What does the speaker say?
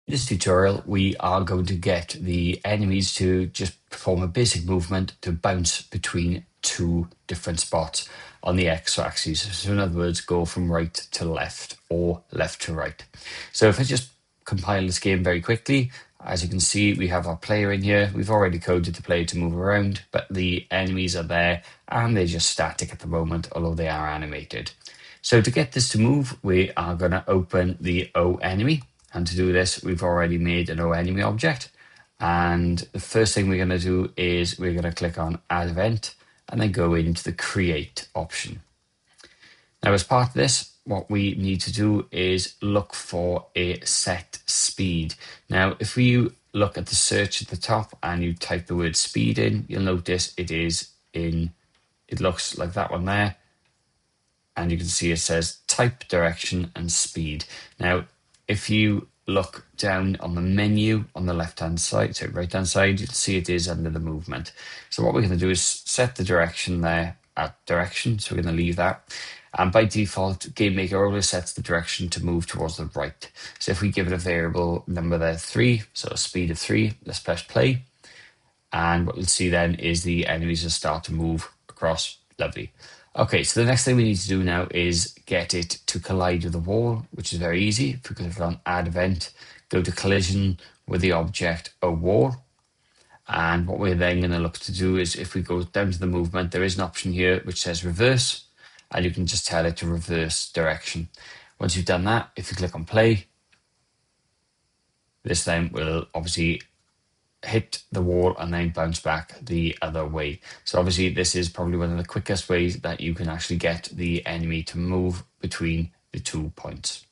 In this tutorial, we are going to get the enemies to just perform a basic movement to bounce between two different spots on the x-axis. So in other words, go from right to left or left to right. So if I just compile this game very quickly, as you can see, we have our player in here. We've already coded the player to move around, but the enemies are there and they're just static at the moment, although they are animated. So to get this to move, we are going to open the O enemy. And to do this, we've already made an O enemy object. And the first thing we're going to do is we're going to click on Add Event and then go into the Create option. Now, as part of this, what we need to do is look for a set speed. Now, if we look at the search at the top and you type the word speed in, you'll notice it looks like that one there. And you can see it says type, direction, and speed. Now, if you look down on the menu on the left-hand side, so right-hand side, you'll see it is under the movement. So what we're going to do is set the direction there at direction. So we're going to leave that. And by default, GameMaker always sets the direction to move towards the right. So if we give it a variable number there, 3, so a speed of 3, let's press play. And what we'll see then is the enemies will start to move across. Lovely. Okay, so the next thing we need to do now is get it to collide with the wall, which is very easy. If we click on Add Event, go to Collision with the object a wall. And what we're then going to look to do is if we go down to the movement, there is an option here which says reverse, and you can just tell it to reverse direction. Once you've done that, if you click on play, this then will obviously hit the wall and then bounce back the other way. So obviously this is probably one of the quickest ways that you can actually get the enemy to move between the 2 points.